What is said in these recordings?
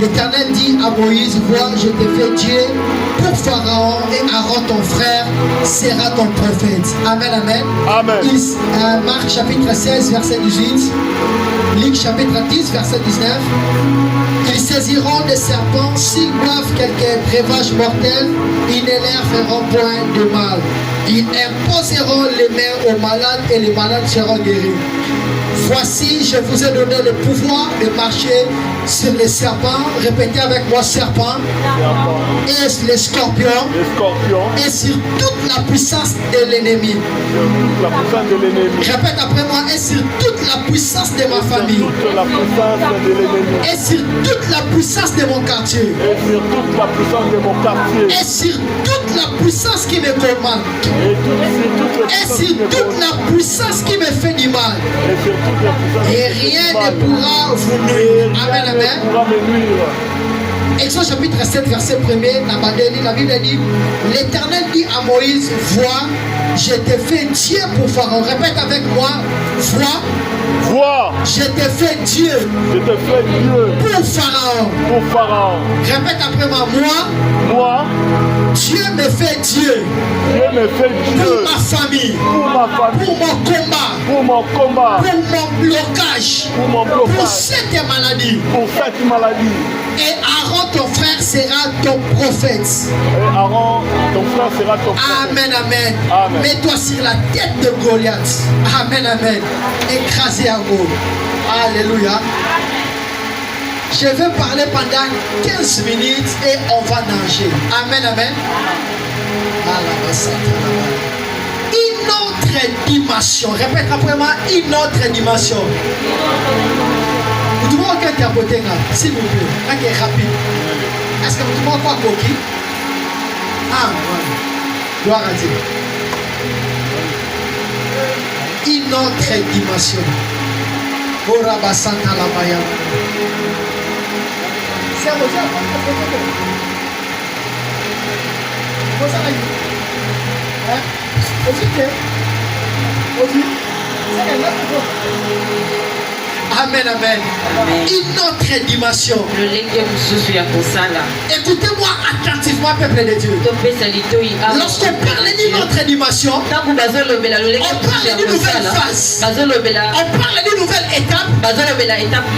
L'Éternel dit à Moïse, vois, je t'ai fait Dieu pour Pharaon et Aaron ton frère sera ton prophète. Amen, amen. Amen. Marc chapitre 16, verset 18. Luc chapitre 10, verset 19. Ils saisiront des serpents, s'ils boivent quelque breuvage mortel, ils ne leur feront point de mal. Ils imposeront les mains aux malades et les malades seront guéris. Voici, je vous ai donné le pouvoir de marcher sur les serpents. Répétez avec moi, serpents. Et les scorpions. Et sur toute la puissance de l'ennemi. Répète après moi, et sur toute la puissance de ma famille. Et sur toute la puissance de mon quartier. Et sur toute la puissance qui me commande. Et sur toute la puissance qui me fait du mal. Et rien ne pourra vous nuire. Amen, amen. Exode chapitre 7, verset 1er, la Bible dit, l'Éternel dit à Moïse, vois, je t'ai fait Dieu pour Pharaon. Répète avec moi, vois, je t'ai fait Dieu, pour Pharaon. Répète après moi, Dieu me fait Dieu, pour ma famille, pour mon combat, pour mon blocage, pour cette maladie. Et Aaron, ton frère, sera ton prophète. Amen, amen. Mets-toi sur la tête de Goliath. Amen, amen. Écrasé à vous. Alléluia. Je vais parler pendant 15 minutes et on va nager. Amen, amen. Une autre dimension. Répète après moi, une autre dimension. Vous devez aucun interpréter là, s'il vous plaît. Là qui est rapide. Est-ce que vous devez pas coquille? Ah, voilà. Gloire à Dieu. Une autre dimension. Oraba Santa la Maya. C'est vous ça. Vous ça là. Hein? Aussi que. Aussi. C'est là pour vous. Amen, amen. Une autre dimension. Écoutez-moi attentivement, peuple de Dieu. Lorsqu'on parle d'une autre dimension, on parle d'une nouvelle phase. On parle d'une nouvelle étape.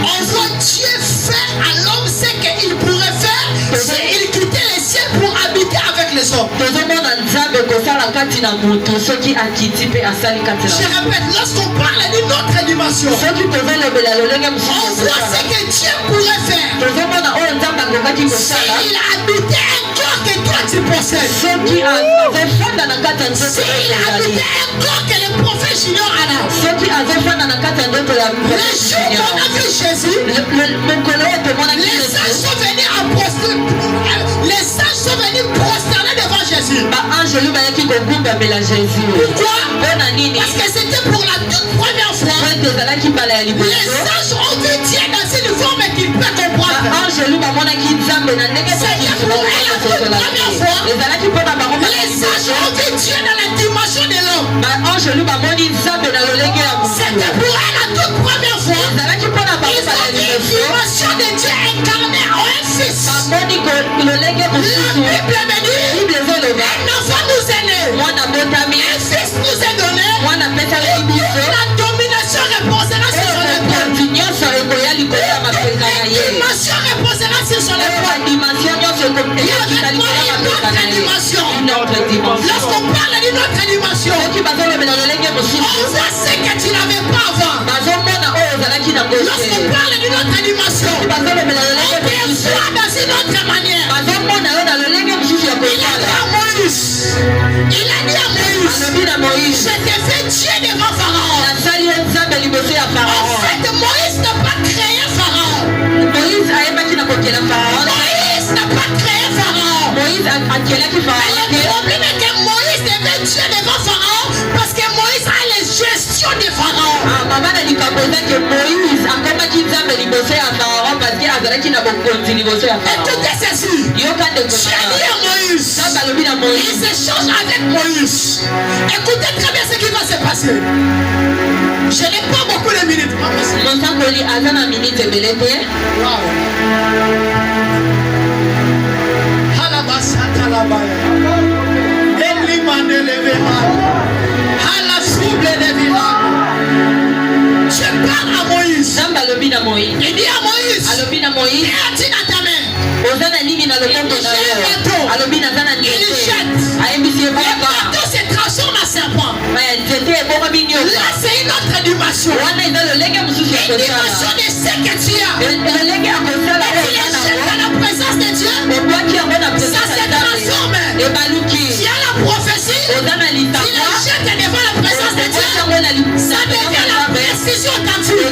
On voit Dieu faire à l'homme ce qu'il pourrait faire s'il quittait les cieux pour habiter avec les hommes. Je répète, lorsqu'on parle d'une autre dimension, on voit ce que Dieu pourrait faire. S'il habitait un corps que toi tu possèdes. S'il habitait un corps que le prophète Junior a. Les jours qu'on a vu Jésus, les sages sont venus prosterner devant Jésus. Pourquoi? Parce que c'était pour la toute première fois. Les sages ont vu Dieu dans une forme qu'ils peuvent comprendre. C'était pour la toute première fois. Les sages ont vu Dieu dans la dimension de l'homme. C'était pour la toute première fois. Ils ont vu une dimension de Dieu incarné en un fils. La Bible me dit, un enfant nous est né, un fils nous est donné, la domination reposera sur son épaule. La dimension reposera sur son épaule. Une autre dimension. Lorsqu'on parle d'une autre dimension, on voit ce que tu n'avais pas avant. Lorsqu'on parle d'une autre dimension, on te voit dans une autre manière. Il a dit à Moïse, je t'ai fait Dieu devant Pharaon. En fait, Moïse n'a pas créé Pharaon. Moïse n'a pas créé Pharaon. Le problème est que Moïse devait Dieu devant Pharaon parce que Moïse a les gestions de Pharaon. Écoutez ceci. Dieu dit à Moïse, il s'échange avec Moïse. Écoutez très bien ce qui va se passer. Je n'ai pas beaucoup de minutes. Wow. Moïse. Ozana nini na lokoto na yo. Alobi nazana nini. Aembisi Le bateau se transforme en serpent. Là, c'est une autre dimension. Une dimension de ce que tu as. Et tu les jettes dans la présence de Dieu. Ça se transforme. Tu as la prophétie. Tu les jettes devant la présence de Dieu. Ça devient la précision authentique.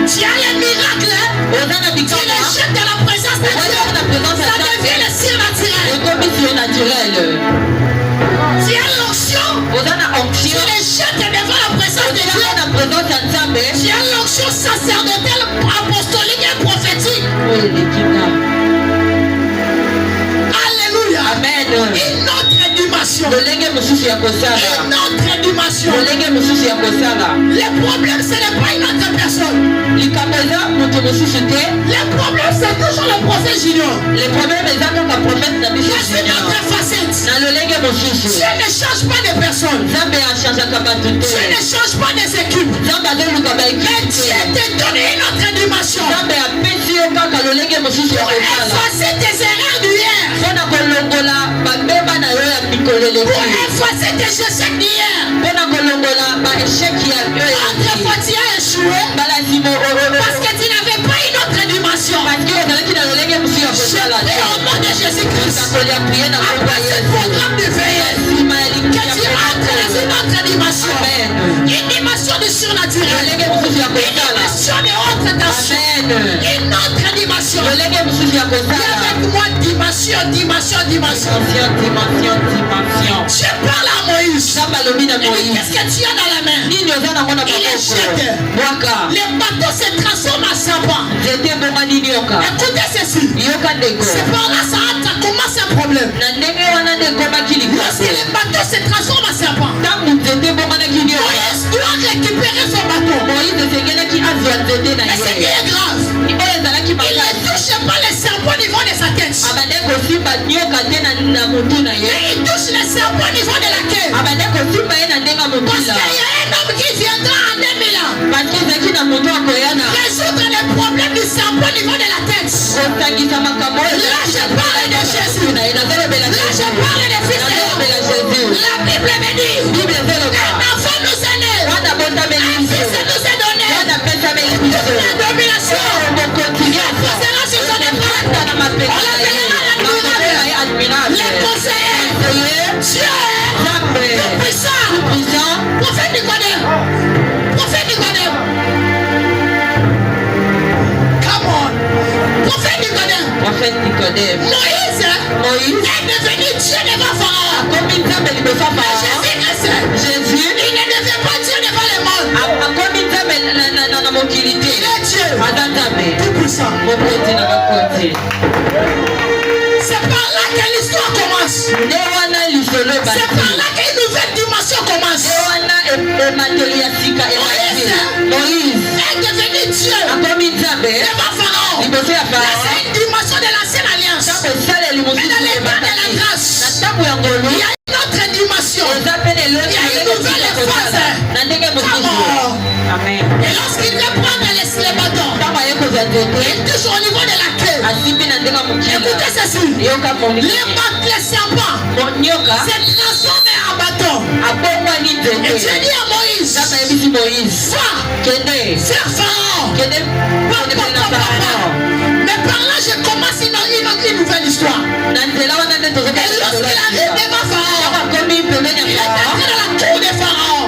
Tu as les miracles. Tu les jettes dans la présence de Dieu. Ça devient le surnaturel. Tu as l'onction. Tu les jettes devant la présence de Dieu. Tu as l'onction sacerdotale, apostolique et prophétique. Alléluia. Amen. Une autre dimension. Une autre dimension. Le problème, ce n'est pas une autre personne. Le problème, c'est toujours le prophète Junior. C'est une autre facette. Dieu ne change pas de personne. Dieu ne change pas des équipes. Mais Dieu te donne une autre dimension. Pour effacer tes erreurs d'hier. Pour effacer tes échecs d'hier. Autrefois tu as échoué parce que tu n'avais pas une autre dimension. Je prie au nom de Jésus-Christ. Après ce programme de veille, que tu entres dans une autre dimension. Une dimension de surnaturel. Une dimension de haute tension. Une autre dimension. Dis avec moi dimension. Je parle à Moïse. Qu'est-ce que tu as dans la main? Il est jeté. Les bateaux se transforment en serpent. Écoutez ceci. C'est par là ça commence un problème. Lorsque les bateaux se transforment en serpent, Moïse doit récupérer son bateau. Et ce qui est grave, il ne touche pas les serpents au niveau de sa tête. Mais il touche les serpents au niveau de la queue. Parce qu'il y a un homme qui viendra en 2000 ans résoudre les problèmes du serpent au niveau de la tête. Là je parle de Jésus. Là je parle des fils de l'homme. La Bible me dit, un enfant nous est né, un fils nous est donné. La domination posera sur son épaule. On l'appellera l'admirable, le conseiller, Dieu, tout puissant, prophète Nicodème. Come on. Prophète Nicodème. Moïse est devenu Dieu devant Pharaon. Jésus, il ne devient pas Dieu devant le monde. Il est Dieu. Tout puissant. C'est par là que l'histoire commence. C'est par là qu'une nouvelle dimension commence. Moïse est devenu Dieu devant Pharaon. C'est une dimension de l'ancienne alliance. Mais dans les temps de la grâce, il y a une autre dimension. Il y a une nouvelle phase. Amen. Et lorsqu'il veut prendre les bâtons, il touche au niveau de la queue. Écoutez ceci. Les serpents se transforment en bâton. Et Dieu dit à Moïse, va faire Pharaon. Mais par là je commence une nouvelle histoire. Et lorsqu'il arrive devant Pharaon, il est entré dans la cour de Pharaon.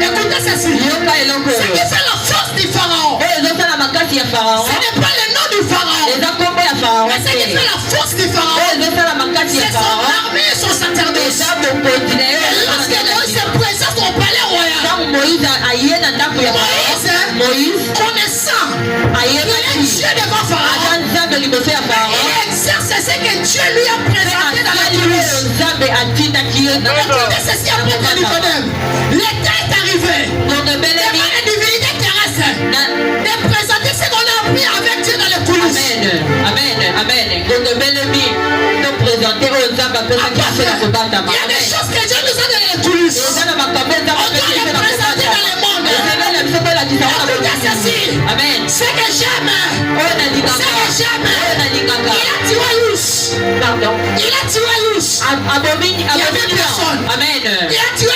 Écoutez ceci. Ce qui fait la force du Pharaon, ce n'est pas le nom du Pharaon, mais ce qui fait la force du Pharaon, c'est son armée et son sacerdoce. Et lorsque Moïse se présente au palais royal, Moïse connaissant qu'il est Dieu devant Pharaon, il exerce ce que Dieu lui a présenté dans la coulisses. Écoutez ceci après Nicodème. L'état est arrivé devant la divinité terrestre de présenter ce qu'on a appris avec Dieu dans les coulisses. Amen. Il y a des choses que Dieu nous a données dans les coulisses. On doit les présenter dans le monde. Écoutez ceci. dit, Amen. c'est que j'aime. C'est que j'aime. Il a tué Yous. Pardon. Il a tué Yous. Il y avait personne. Amen. Il a tué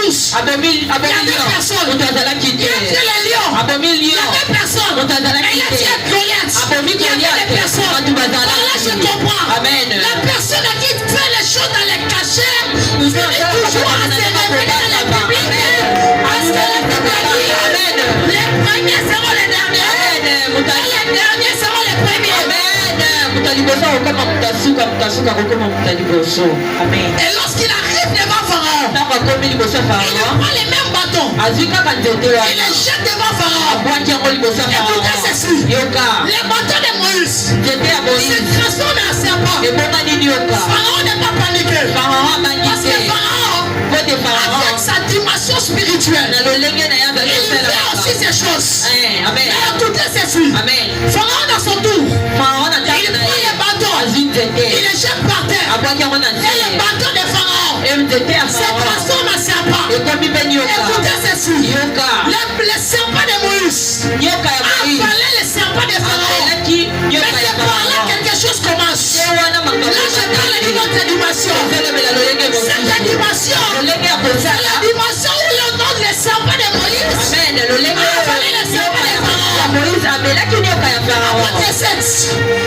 Yous. Il y avait personne. Il a tué les lions. Il y avait personne. Et il a tué Goliath. Il y avait personne. Voilà, je comprends. Amen. La personne qui fait les choses dans les cachets finit toujours à se révéler dans les publics. Parce que la Bible dit, les premiers seront les derniers. Et les derniers seront les premiers. Et lorsqu'il arrive devant Pharaon, il prend les mêmes bâtons. Il les jette devant Pharaon. Écoutez ceci. Les bâtons de Moïse se transforment en serpent. Pharaon n'est pas paniqué. Parce que Pharaon, avec sa dimension spirituelle, il fait aussi ces choses. Mais écoutez ceci. Pharaon dans son tour, il prend les bâtons, il les jette par terre. Et les bâtons de Pharaon se transforment en serpent. Écoutez ceci. Les serpents de Moïse avalaient les serpents de Pharaon. Mais c'est par là quelque chose commence. Là, je parle d'une autre dimension. Cette dimension, c'est la dimension où le nom des serpents de Moïse avalait les serpents de Pharaon.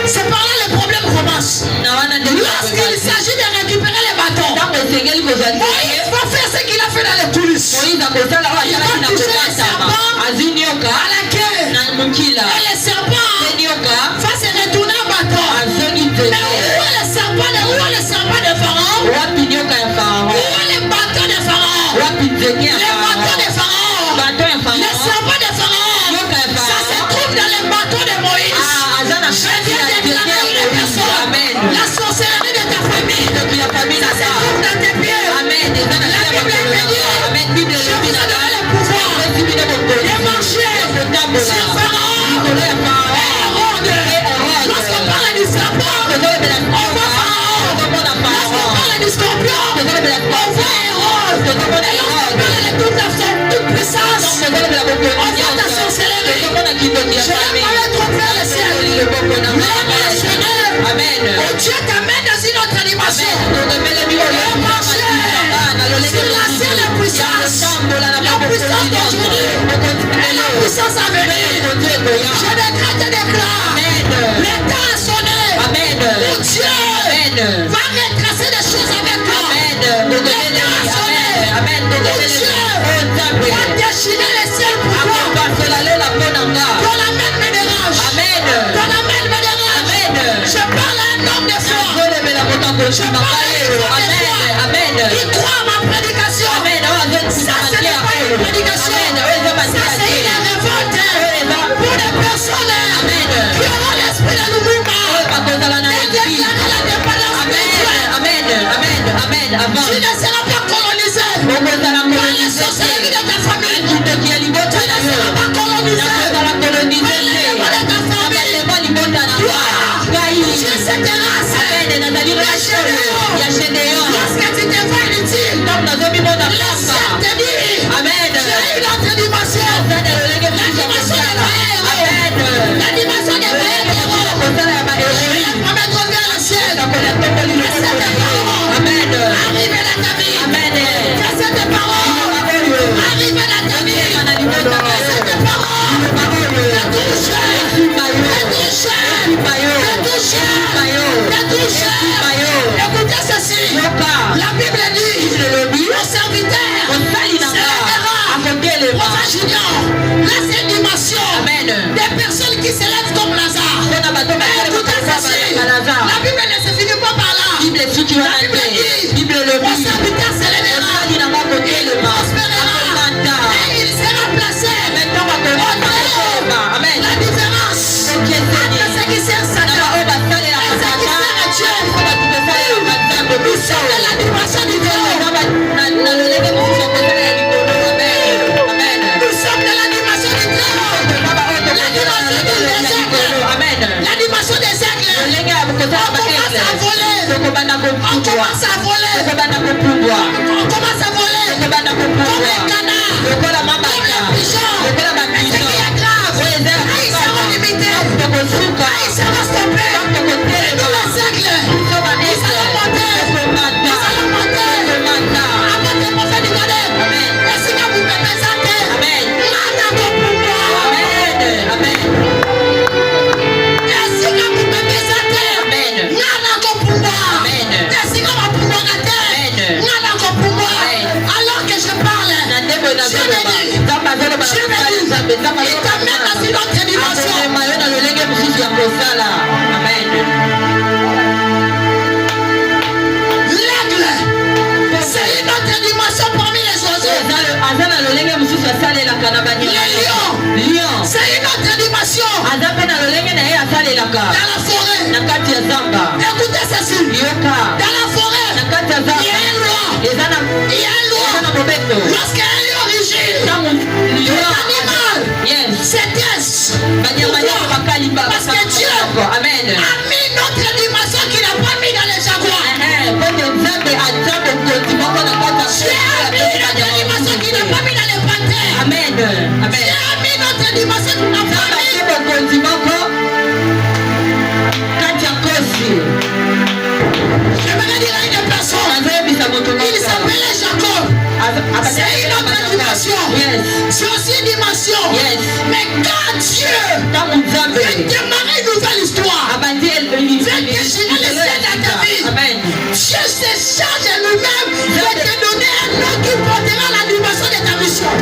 C'est par là le problème commence. Lorsqu'il s'agit de récupérer les bâtons, Moïse va faire ce qu'il a fait dans les coulisses. Il va toucher les serpents à la queue. Et les serpents va se retourner en bâton. Mais où est le serpent de Pharaon? Où est les bâtons de Pharaon? Les bâtons de Pharaon. Les serpents de Pharaon. Ça se trouve dans les bâtons de Moïse. Je viens de déclarer une personne. La sorcellerie de ta famille. Ça se trouve dans tes pieds. La Bible dit, je vous ai donné le pouvoir de marcher sur Pharaon et Hérode. Lorsqu'on parle du serpent, on voit Pharaon. Lorsqu'on parle du scorpion, on voit Hérode. Et lorsqu'on parle de toute puissance, on voit ta sorcellerie. Je n'ai pas trop faire le ciel. Mais oh Dieu t'amène dans une autre dimension. On marcher sur la scène de puissance. La puissance d'aujourd'hui et la puissance à venir. Je décrète et déclare. Le temps a sonné. Oh Dieu va retracer des choses avec toi. Le temps a sonné. Oh Dieu va déchirer les ciels pour toi. Ton amène me dérange. Ton amène me dérange. Je parle à un homme de foi. Je parle à un homme de foi. Il croit à ma prédication. Ça, ce n'est pas une prédication. Ça, c'est une révolte pour des personnes qui auront l'esprit de l'Oumouba et déclarer la dépendance spirituelle. Tu ne seras pas colonisé par les sorcelleries de ta famille. Tu ne seras pas colonisé par les démons de ta famille. Dieu cette race. Lorsque tu te vois inutile, le ciel te dit, j'ai une autre dimension. La dimension des frères. La dimension des frères. Je vais mettre vers le ciel. Que cette parole arrive dans ta vie. Que cette parole arrive dans ta vie. Que cette parole te touche. Écoutez ceci. La Bible dit aux serviteurs, aux juniors. Là c'est une dimension des personnes qui s'élèvent comme Lazare. Mais écoutez ceci. La Bible ne se finit pas par là. La Bible dit aux serviteurs s'élèvera. Il prospérera. Et il sera placé au niveau. La différence entre ceux qui servent Satan et ceux qui servent Dieu. Nous sommes dans la dimension du démon. Nous sommes dans la dimension du démon. La dimension des aigles. La dimension des aigles. On commence à voler. On commence à voler. Comme les canards. Comme les pigeons. ça va stopper. Et tous les aigles, ils allont monter. Ils allont monter. Avant de mon frère du Caleb. Et si vous me présentez, Nana go pouvoir. Amen. Et si vous me présentez, Nana go pouvoir. Et si vous me pouvoir à terre, Nana go pouvoir. Alors que je parle, je me dis, il t'amène dans une autre dimension. L'aigle, c'est une autre dimension parmi les oiseaux. Le lion, c'est une autre dimension. Dans la forêt, écoutez ceci. Dans la forêt, il y a un roi. Lorsqu'un lion rugit, l'animal se taise. Parce que Dieu a mis notre dimension qu'il n'a pas mis dans les jaguars. Dieu a mis notre dimension qu'il n'a pas mis dans les panthères. Dieu a mis notre dimension qu'il n'a pas mis. J'aimerais dire à une personne, il s'appelait Jacob. C'est une autre dimension. C'est aussi une dimension. Mais quand Dieu veut démarrer une nouvelle histoire, veut déchirer les scènes de ta vie, Dieu se charge lui-même de te donner un nom qui portera la dimension de ta mission.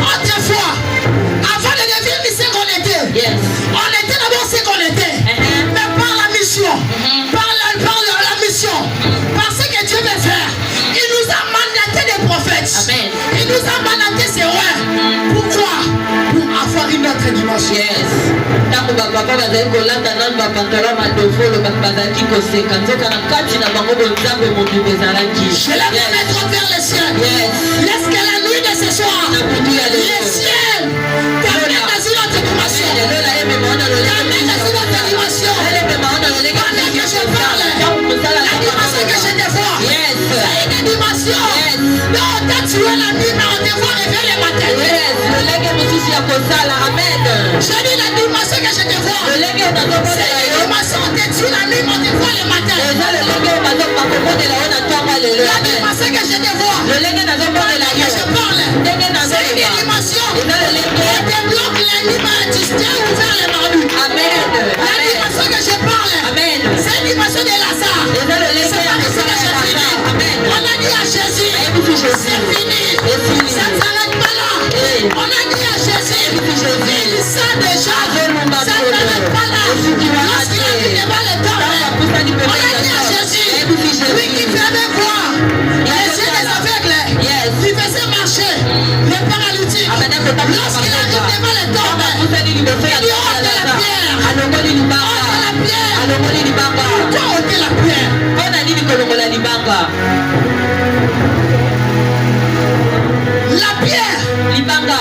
Autrefois, avant de devenir ce qu'on était, on était d'abord ce qu'on était. Mais par la mission, par la mission, par ce que Dieu veut faire, il nous a mandaté des prophètes. Il nous a mandaté ses rois. Pourquoi? Pour avoir une autre dimension. Je lève mes mains vers le ciel. Laisse que la nuit de ce soir, le ciel t'amène dans une autre dimension. T'amène dans une autre dimension. Pendant que je parle, la dimension que je te vois, c'est une dimension. Non, toi tu es la nuit, mais on te voit réveiller le matin. Je dis la dimension que je te vois, c'est une dimension où tu es la nuit, mais on te voit le matin. La dimension que je te vois, que je parle, c'est une dimension qui débloque les nuits, tu tiens ouvert les mardus. La dimension que je parle, c'est une dimension de Lazare. C'est par ici que je finis. On a dit à Jésus, c'est fini. Ça ne s'arrête pas là. On a dit à Jésus, il sait déjà, ça ne s'arrête pas là. Lorsqu'il a dit devant le temple, on a dit à Jésus, lui qui faisait voir les yeux des aveugles, qui faisait marcher les paralytiques. Lorsqu'il a dit devant le temple, il dit ôte la pierre. Ôte la pierre. Pourquoi ôter la pierre? La pierre,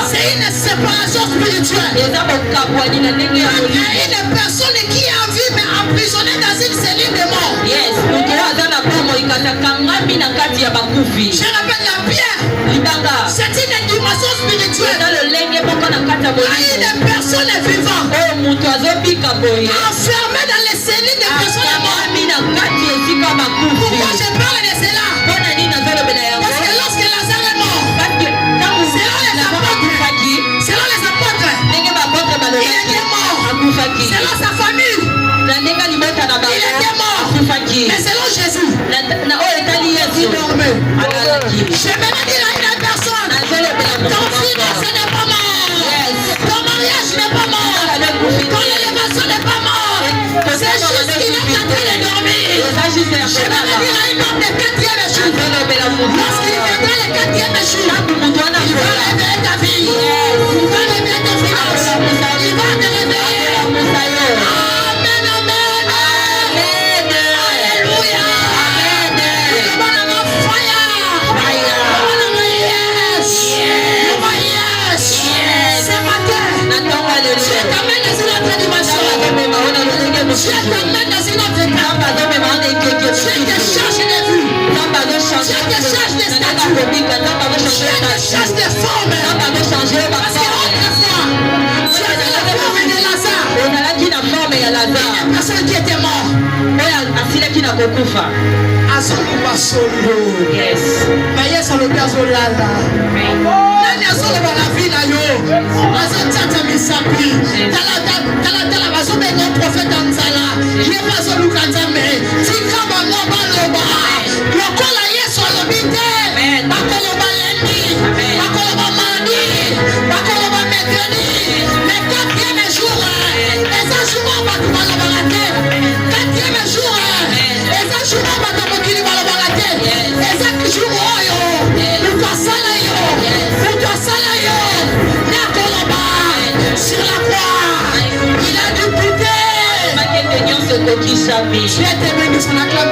c'est une séparation spirituelle. Il y a une personne qui est en vie mais emprisonnée dans une cellule de mort. Je répète, la pierre, c'est une dimension spirituelle. Il y a une personne vivante enfermée dans les cellules de personnes mortes. Pourquoi je parle de cela? Parce que lorsque Lazare est mort, selon les apôtres, il était mort. Selon sa famille, il était mort. Mais selon Jésus, il dormait. Je vais dire à une personne, ton fils ce n'est pas mort. Ton mariage n'est pas mort. Ton élévation n'est pas mort. C'est juste qu'il est en train de dormir. Je vais dire à un homme de 4e jour, lorsqu'il viendra le 4e jour, il va réveiller ta vie. Il va réveiller ton finance. Il va te réveiller. Amen, amen. Alléluia. Ce matin, je t'amène dans une autre dimension. Je t'amène dans une autre étape. Je te change de vue. Je te change de statut. Je Dieu te change de forme. Parce qu'autrefois, tu avais la forme de Lazare. Une personne qui était morte. Azoloba solo. Mais yes, alobi azolala. Nani azoloba la vie na yo. Azotata misapi. Tala bazobenga prophète Nzala. Ye bazoluka Nzambe. Tika bango baloba. Lokola Yesu alobi te. Bakoloba lundi. Bakoloba mardi. Bakoloba mercredi. Le quatrième jour. Eza jour bato balobaka te. Quatrième jour. Eza jour bato mokili balobaka te. Eza jour oyo. Ukasala yo. Ukasala yo. Nakoloba. Sur la croix. Il a dû quitter. Tu es témoin de son acclame.